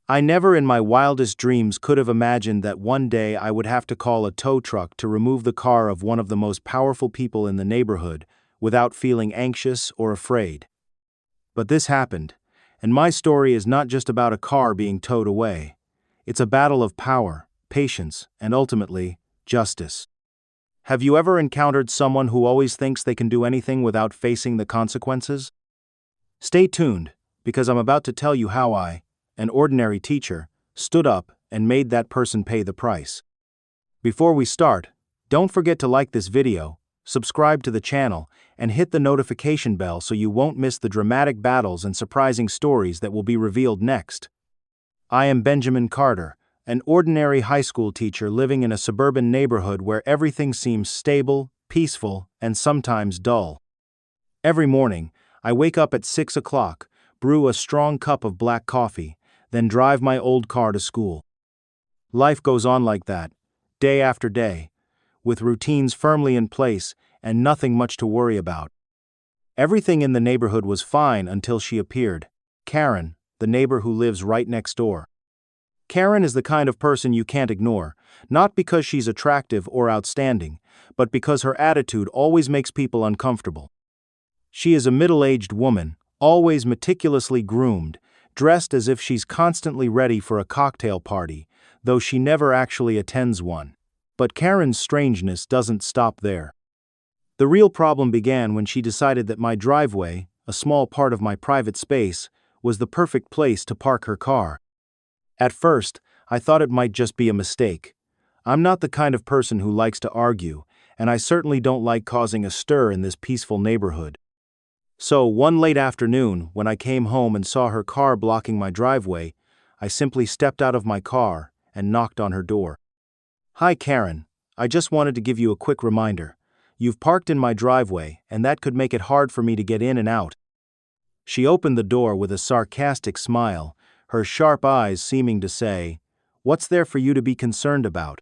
I never in my wildest dreams could have imagined that one day I would have to call a tow truck to remove the car of one of the most powerful people in the neighborhood without feeling anxious or afraid. But this happened, and my story is not just about a car being towed away. It's a battle of power, patience, and ultimately, justice. Have you ever encountered someone who always thinks they can do anything without facing the consequences? Stay tuned, because I'm about to tell you how I, an ordinary teacher, stood up and made that person pay the price. Before we start, don't forget to like this video, subscribe to the channel, and hit the notification bell so you won't miss the dramatic battles and surprising stories that will be revealed next. I am Benjamin Carter, an ordinary high school teacher living in a suburban neighborhood where everything seems stable, peaceful, and sometimes dull. Every morning, I wake up at 6 o'clock, brew a strong cup of black coffee, then drive my old car to school. Life goes on like that, day after day, with routines firmly in place and nothing much to worry about. Everything in the neighborhood was fine until she appeared, Karen, the neighbor who lives right next door. Karen is the kind of person you can't ignore, not because she's attractive or outstanding, but because her attitude always makes people uncomfortable. She is a middle-aged woman, always meticulously groomed, dressed as if she's constantly ready for a cocktail party, though she never actually attends one. But Karen's strangeness doesn't stop there. The real problem began when she decided that my driveway, a small part of my private space, was the perfect place to park her car. At first, I thought it might just be a mistake. I'm not the kind of person who likes to argue, and I certainly don't like causing a stir in this peaceful neighborhood. So, one late afternoon, when I came home and saw her car blocking my driveway, I simply stepped out of my car and knocked on her door. "Hi Karen, I just wanted to give you a quick reminder. You've parked in my driveway, and that could make it hard for me to get in and out." She opened the door with a sarcastic smile, her sharp eyes seeming to say, "What's there for you to be concerned about?"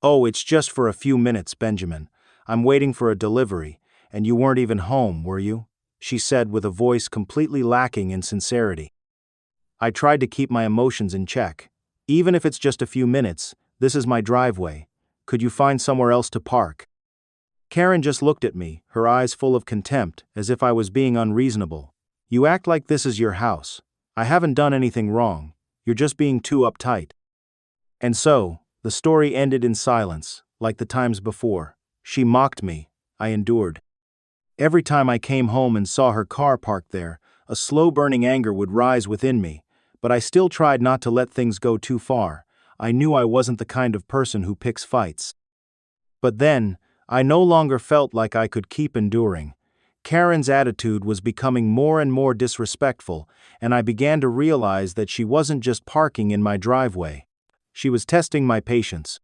"Oh, it's just for a few minutes, Benjamin. I'm waiting for a delivery, and you weren't even home, were you?" she said with a voice completely lacking in sincerity. I tried to keep my emotions in check. "Even if it's just a few minutes, this is my driveway. Could you find somewhere else to park?" Karen just looked at me, her eyes full of contempt, as if I was being unreasonable. "You act like this is your house. I haven't done anything wrong. You're just being too uptight." And so, the story ended in silence, like the times before. She mocked me. I endured. Every time I came home and saw her car parked there, a slow-burning anger would rise within me, but I still tried not to let things go too far. I knew I wasn't the kind of person who picks fights. But then, I no longer felt like I could keep enduring. Karen's attitude was becoming more and more disrespectful, and I began to realize that she wasn't just parking in my driveway. She was testing my patience.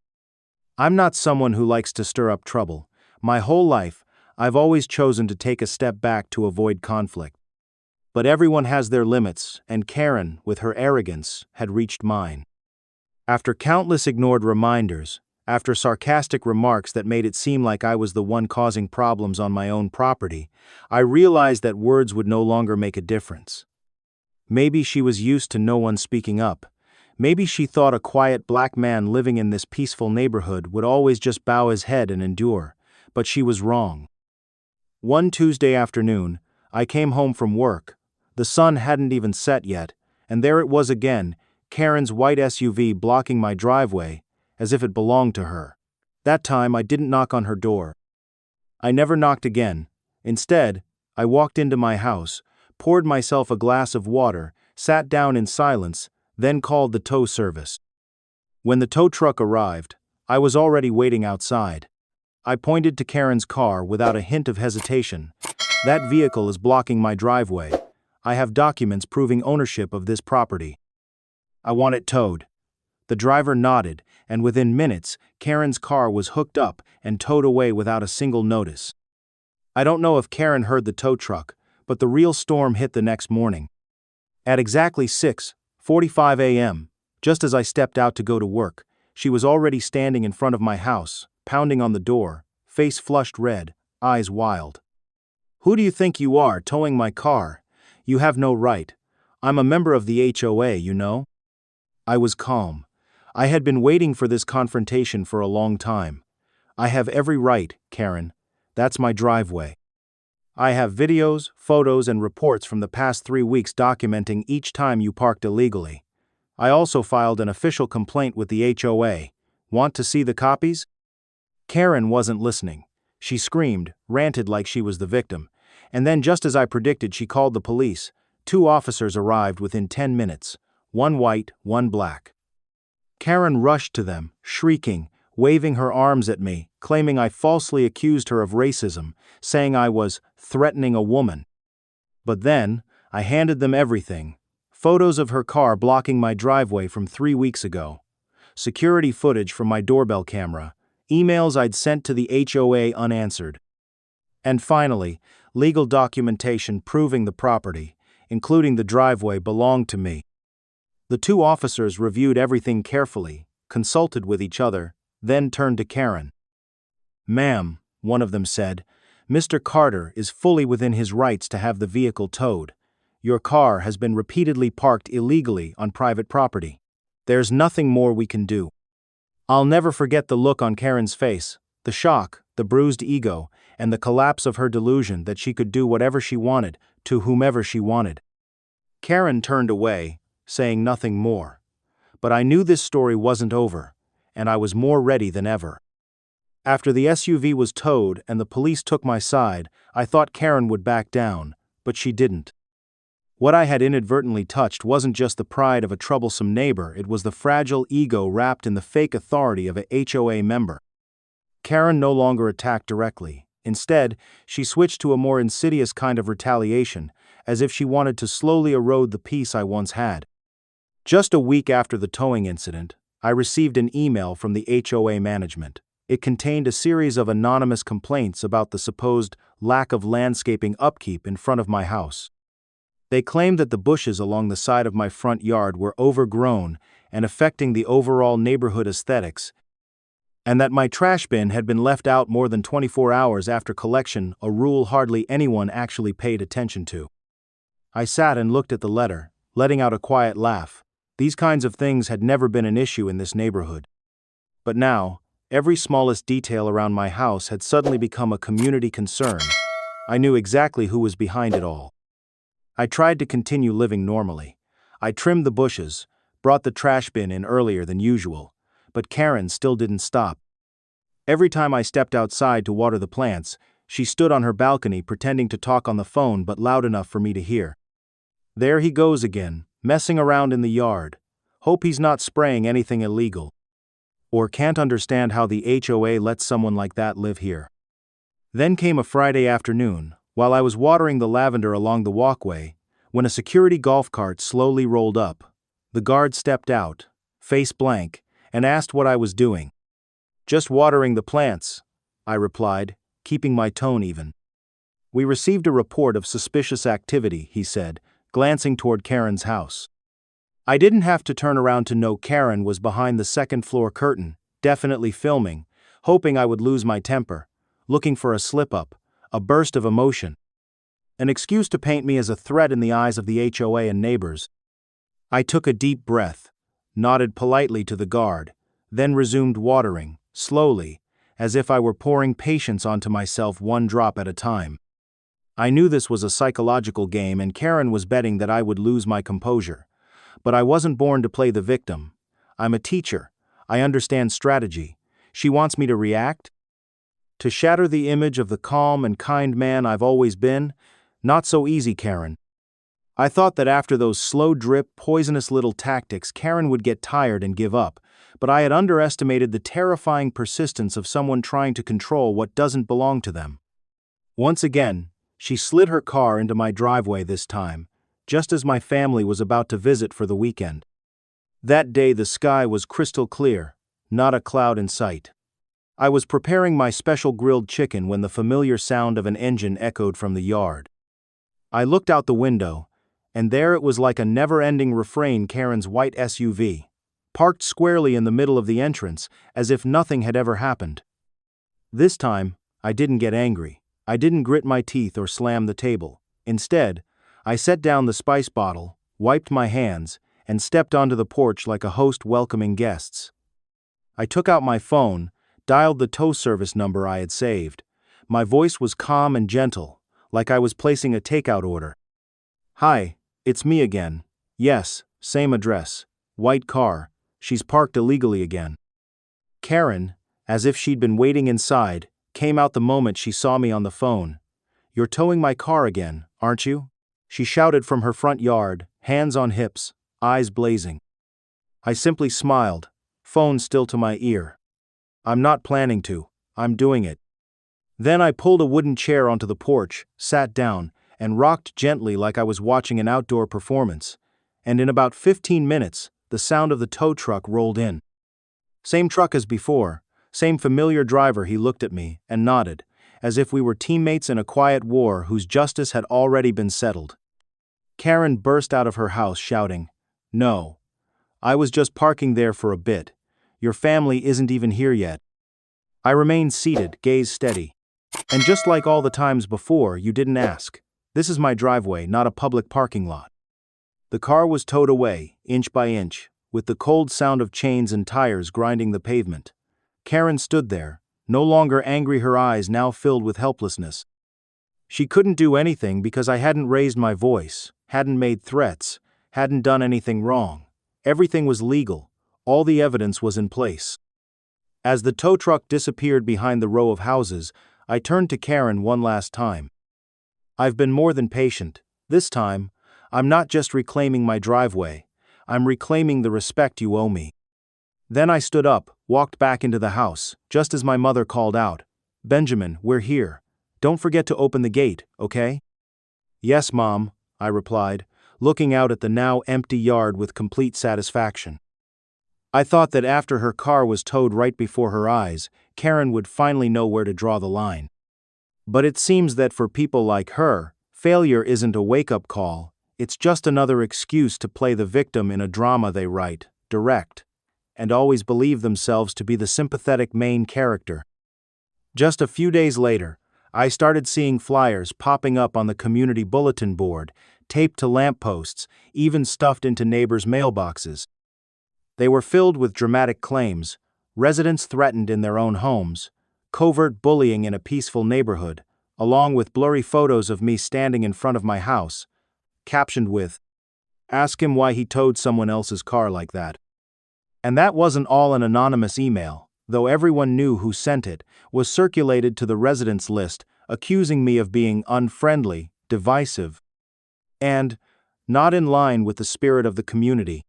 I'm not someone who likes to stir up trouble. My whole life, I've always chosen to take a step back to avoid conflict. But everyone has their limits, and Karen, with her arrogance, had reached mine. After countless ignored reminders, after sarcastic remarks that made it seem like I was the one causing problems on my own property, I realized that words would no longer make a difference. Maybe she was used to no one speaking up. Maybe she thought a quiet black man living in this peaceful neighborhood would always just bow his head and endure, but she was wrong. One Tuesday afternoon, I came home from work. The sun hadn't even set yet, and there it was again, Karen's white SUV blocking my driveway, as if it belonged to her. That time I didn't knock on her door. I never knocked again. Instead, I walked into my house, poured myself a glass of water, sat down in silence, then called the tow service. When the tow truck arrived, I was already waiting outside. I pointed to Karen's car without a hint of hesitation. "That vehicle is blocking my driveway. I have documents proving ownership of this property. I want it towed." The driver nodded, and within minutes, Karen's car was hooked up and towed away without a single notice. I don't know if Karen heard the tow truck, but the real storm hit the next morning. At exactly 6:45 a.m., just as I stepped out to go to work, she was already standing in front of my house, pounding on the door, face flushed red, eyes wild. "Who do you think you are, towing my car? You have no right. I'm a member of the HOA, you know." I was calm. I had been waiting for this confrontation for a long time. I have every right, Karen. That's my driveway. I have videos, photos, and reports from the past 3 weeks documenting each time you parked illegally. I also filed an official complaint with the HOA. Want to see the copies? Karen wasn't listening. She screamed, ranted like she was the victim, and then just as I predicted, she called the police. 2 officers arrived within 10 minutes, one white, one black. Karen rushed to them, shrieking, waving her arms at me, claiming I falsely accused her of racism, saying I was threatening a woman. But then, I handed them everything. Photos of her car blocking my driveway from 3 weeks ago. Security footage from my doorbell camera. Emails I'd sent to the HOA unanswered. And finally, legal documentation proving the property, including the driveway, belonged to me. The 2 officers reviewed everything carefully, consulted with each other, then turned to Karen. "Ma'am," one of them said, "Mr. Carter is fully within his rights to have the vehicle towed. Your car has been repeatedly parked illegally on private property. There's nothing more we can do." I'll never forget the look on Karen's face, the shock, the bruised ego, and the collapse of her delusion that she could do whatever she wanted, to whomever she wanted. Karen turned away, saying nothing more. But I knew this story wasn't over, and I was more ready than ever. After the SUV was towed and the police took my side, I thought Karen would back down, but she didn't. What I had inadvertently touched wasn't just the pride of a troublesome neighbor, it was the fragile ego wrapped in the fake authority of a HOA member. Karen no longer attacked directly. Instead, she switched to a more insidious kind of retaliation, as if she wanted to slowly erode the peace I once had. Just a week after the towing incident, I received an email from the HOA management. It contained a series of anonymous complaints about the supposed lack of landscaping upkeep in front of my house. They claimed that the bushes along the side of my front yard were overgrown and affecting the overall neighborhood aesthetics, and that my trash bin had been left out more than 24 hours after collection, a rule hardly anyone actually paid attention to. I sat and looked at the letter, letting out a quiet laugh. These kinds of things had never been an issue in this neighborhood. But now, every smallest detail around my house had suddenly become a community concern. I knew exactly who was behind it all. I tried to continue living normally. I trimmed the bushes, brought the trash bin in earlier than usual, but Karen still didn't stop. Every time I stepped outside to water the plants, she stood on her balcony pretending to talk on the phone but loud enough for me to hear. "There he goes again, messing around in the yard. Hope he's not spraying anything illegal. Or can't understand how the HOA lets someone like that live here." Then came a Friday afternoon, while I was watering the lavender along the walkway, when a security golf cart slowly rolled up. The guard stepped out, face blank, and asked what I was doing. "Just watering the plants," I replied, keeping my tone even. "We received a report of suspicious activity," he said, glancing toward Karen's house. I didn't have to turn around to know Karen was behind the second-floor curtain, definitely filming, hoping I would lose my temper, looking for a slip-up, a burst of emotion. An excuse to paint me as a threat in the eyes of the HOA and neighbors. I took a deep breath, nodded politely to the guard, then resumed watering, slowly, as if I were pouring patience onto myself one drop at a time. I knew this was a psychological game and Karen was betting that I would lose my composure. But I wasn't born to play the victim. I'm a teacher. I understand strategy. She wants me to react? To shatter the image of the calm and kind man I've always been? Not so easy, Karen. I thought that after those slow-drip, poisonous little tactics, Karen would get tired and give up, but I had underestimated the terrifying persistence of someone trying to control what doesn't belong to them. Once again, she slid her car into my driveway this time, just as my family was about to visit for the weekend. That day the sky was crystal clear, not a cloud in sight. I was preparing my special grilled chicken when the familiar sound of an engine echoed from the yard. I looked out the window, and there it was like a never-ending refrain, Karen's white SUV, parked squarely in the middle of the entrance, as if nothing had ever happened. This time, I didn't get angry. I didn't grit my teeth or slam the table. Instead, I set down the spice bottle, wiped my hands, and stepped onto the porch like a host welcoming guests. I took out my phone, dialed the tow service number I had saved. My voice was calm and gentle, like I was placing a takeout order. "Hi, it's me again. Yes, same address. White car. She's parked illegally again." Karen, as if she'd been waiting inside, came out the moment she saw me on the phone. "You're towing my car again, aren't you?" she shouted from her front yard, hands on hips, eyes blazing. I simply smiled, phone still to my ear. "I'm not planning to, I'm doing it." Then I pulled a wooden chair onto the porch, sat down, and rocked gently like I was watching an outdoor performance. And in about 15 minutes, the sound of the tow truck rolled in. Same truck as before, same familiar driver. He looked at me and nodded, as if we were teammates in a quiet war whose justice had already been settled. Karen burst out of her house shouting, "No. I was just parking there for a bit. Your family isn't even here yet." I remained seated, gaze steady. "And just like all the times before, you didn't ask. This is my driveway, not a public parking lot." The car was towed away, inch by inch, with the cold sound of chains and tires grinding the pavement. Karen stood there, no longer angry, her eyes now filled with helplessness. She couldn't do anything because I hadn't raised my voice, hadn't made threats, hadn't done anything wrong. Everything was legal. All the evidence was in place. As the tow truck disappeared behind the row of houses, I turned to Karen one last time. "I've been more than patient. This time, I'm not just reclaiming my driveway, I'm reclaiming the respect you owe me." Then I stood up, walked back into the house, just as my mother called out, "Benjamin, we're here. Don't forget to open the gate, okay?" "Yes, Mom," I replied, looking out at the now empty yard with complete satisfaction. I thought that after her car was towed right before her eyes, Karen would finally know where to draw the line. But it seems that for people like her, failure isn't a wake-up call, it's just another excuse to play the victim in a drama they write, direct, and always believe themselves to be the sympathetic main character. Just a few days later, I started seeing flyers popping up on the community bulletin board, taped to lampposts, even stuffed into neighbors' mailboxes. They were filled with dramatic claims: residents threatened in their own homes, covert bullying in a peaceful neighborhood, along with blurry photos of me standing in front of my house, captioned with, "Ask him why he towed someone else's car like that." And that wasn't all. An anonymous email, though everyone knew who sent it, was circulated to the residents list, accusing me of being unfriendly, divisive, and not in line with the spirit of the community.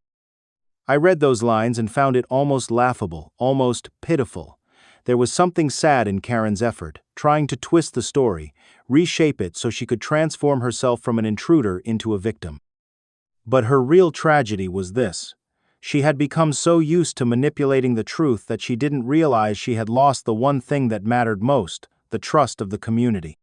I read those lines and found it almost laughable, almost pitiful. There was something sad in Karen's effort, trying to twist the story, reshape it so she could transform herself from an intruder into a victim. But her real tragedy was this: she had become so used to manipulating the truth that she didn't realize she had lost the one thing that mattered most, the trust of the community.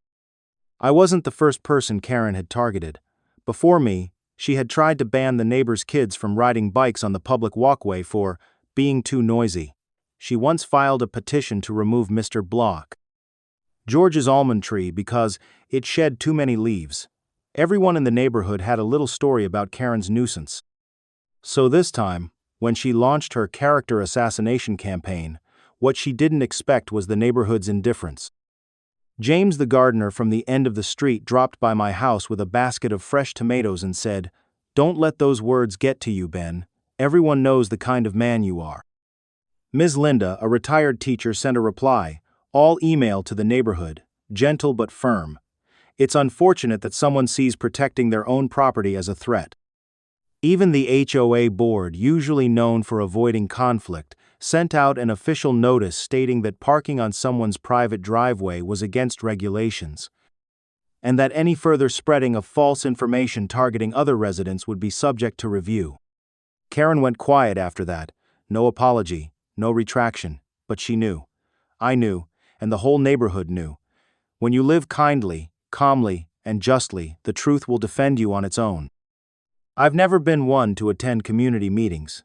I wasn't the first person Karen had targeted. Before me, she had tried to ban the neighbors' kids from riding bikes on the public walkway for being too noisy. She once filed a petition to remove Mr. Block, George's almond tree, because it shed too many leaves. Everyone in the neighborhood had a little story about Karen's nuisance. So this time, when she launched her character assassination campaign, what she didn't expect was the neighborhood's indifference. James the gardener from the end of the street dropped by my house with a basket of fresh tomatoes and said, "Don't let those words get to you, Ben. Everyone knows the kind of man you are." Ms. Linda, a retired teacher, sent a reply, all email to the neighborhood, gentle but firm. "It's unfortunate that someone sees protecting their own property as a threat." Even the HOA board, usually known for avoiding conflict, sent out an official notice stating that parking on someone's private driveway was against regulations, and that any further spreading of false information targeting other residents would be subject to review. Karen went quiet after that, no apology, no retraction, but she knew. I knew, and the whole neighborhood knew. When you live kindly, calmly, and justly, the truth will defend you on its own. I've never been one to attend community meetings.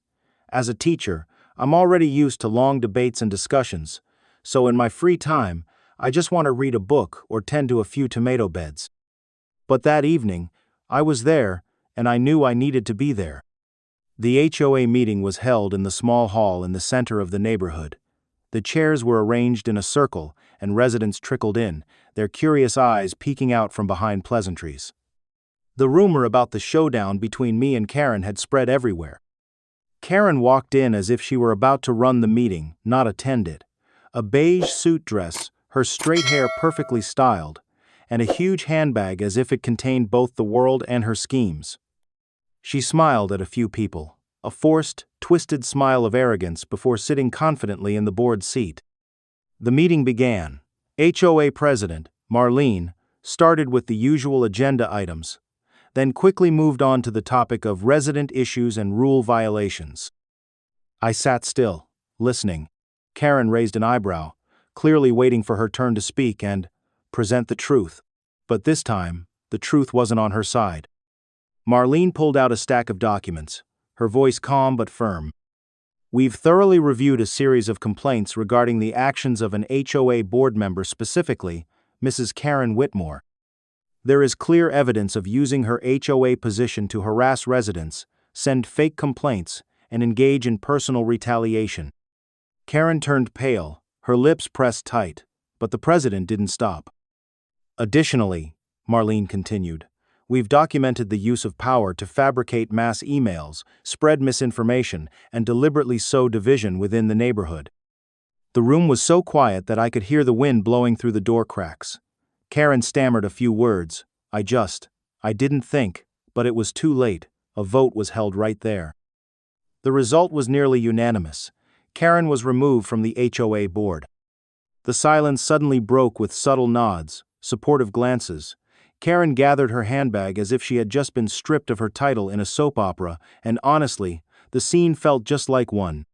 As a teacher, I'm already used to long debates and discussions, so in my free time, I just want to read a book or tend to a few tomato beds. But that evening, I was there, and I knew I needed to be there. The HOA meeting was held in the small hall in the center of the neighborhood. The chairs were arranged in a circle, and residents trickled in, their curious eyes peeking out from behind pleasantries. The rumor about the showdown between me and Karen had spread everywhere. Karen walked in as if she were about to run the meeting, not attend it. A beige suit dress, her straight hair perfectly styled, and a huge handbag as if it contained both the world and her schemes. She smiled at a few people, a forced, twisted smile of arrogance before sitting confidently in the board seat. The meeting began. HOA President, Marlene, started with the usual agenda items, then quickly moved on to the topic of resident issues and rule violations. I sat still, listening. Karen raised an eyebrow, clearly waiting for her turn to speak and present the truth. But this time, the truth wasn't on her side. Marlene pulled out a stack of documents, her voice calm but firm. We've thoroughly reviewed a series of complaints regarding the actions of an HOA board member, specifically Mrs. Karen Whitmore. There is clear evidence of using her HOA position to harass residents, send fake complaints, and engage in personal retaliation. Karen turned pale, her lips pressed tight, but the president didn't stop. Additionally, Marlene continued, we've documented the use of power to fabricate mass emails, spread misinformation, and deliberately sow division within the neighborhood. The room was so quiet that I could hear the wind blowing through the door cracks. Karen stammered a few words. I didn't think, but it was too late. A vote was held right there. The result was nearly unanimous. Karen was removed from the HOA board. The silence suddenly broke with subtle nods, supportive glances. Karen gathered her handbag as if she had just been stripped of her title in a soap opera, and honestly, the scene felt just like one.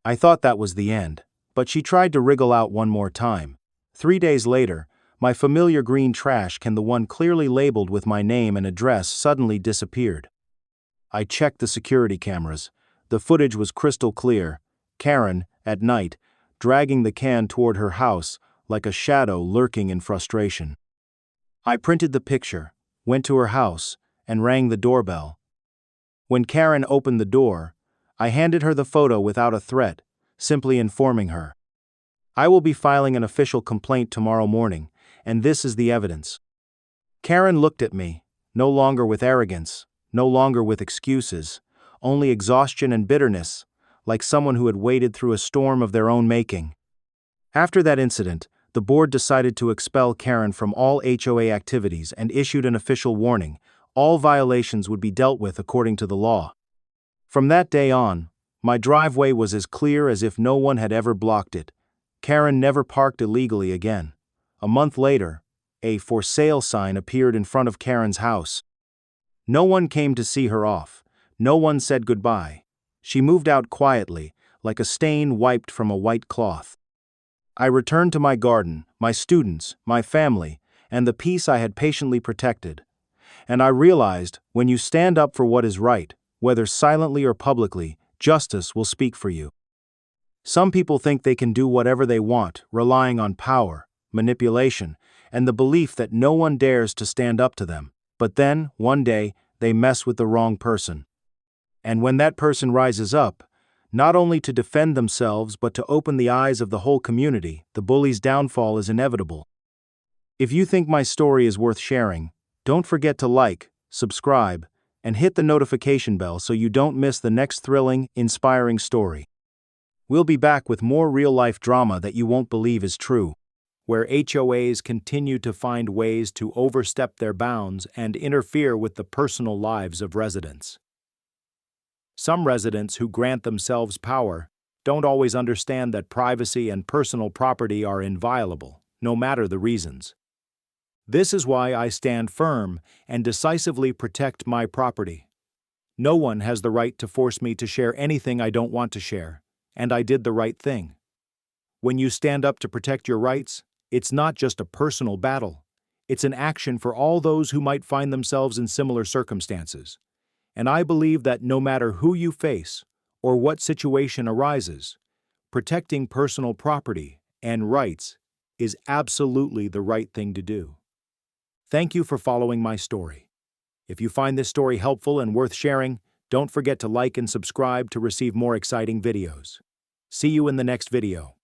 I thought that was the end, but she tried to wriggle out one more time. 3 days later, my familiar green trash can, the one clearly labeled with my name and address, suddenly disappeared. I checked the security cameras. The footage was crystal clear. Karen, at night, dragging the can toward her house, like a shadow lurking in frustration. I printed the picture, went to her house, and rang the doorbell. When Karen opened the door, I handed her the photo without a threat, simply informing her, I will be filing an official complaint tomorrow morning, and this is the evidence. Karen looked at me, no longer with arrogance, no longer with excuses, only exhaustion and bitterness, like someone who had waded through a storm of their own making. After that incident, the board decided to expel Karen from all HOA activities and issued an official warning. All violations would be dealt with according to the law. From that day on, my driveway was as clear as if no one had ever blocked it. Karen never parked illegally again. A month later, a for sale sign appeared in front of Karen's house. No one came to see her off. No one said goodbye. She moved out quietly, like a stain wiped from a white cloth. I returned to my garden, my students, my family, and the peace I had patiently protected. And I realized, when you stand up for what is right, whether silently or publicly, justice will speak for you. Some people think they can do whatever they want, relying on power, manipulation, and the belief that no one dares to stand up to them. But then, one day, they mess with the wrong person. And when that person rises up, not only to defend themselves but to open the eyes of the whole community, the bully's downfall is inevitable. If you think my story is worth sharing, don't forget to like, subscribe, and hit the notification bell so you don't miss the next thrilling, inspiring story. We'll be back with more real-life drama that you won't believe is true, where HOAs continue to find ways to overstep their bounds and interfere with the personal lives of residents. Some residents who grant themselves power don't always understand that privacy and personal property are inviolable, no matter the reasons. This is why I stand firm and decisively protect my property. No one has the right to force me to share anything I don't want to share, and I did the right thing. When you stand up to protect your rights, it's not just a personal battle. It's an action for all those who might find themselves in similar circumstances. And I believe that no matter who you face or what situation arises, protecting personal property and rights is absolutely the right thing to do. Thank you for following my story. If you find this story helpful and worth sharing, Don't forget to like and subscribe to receive more exciting videos. See you in the next video.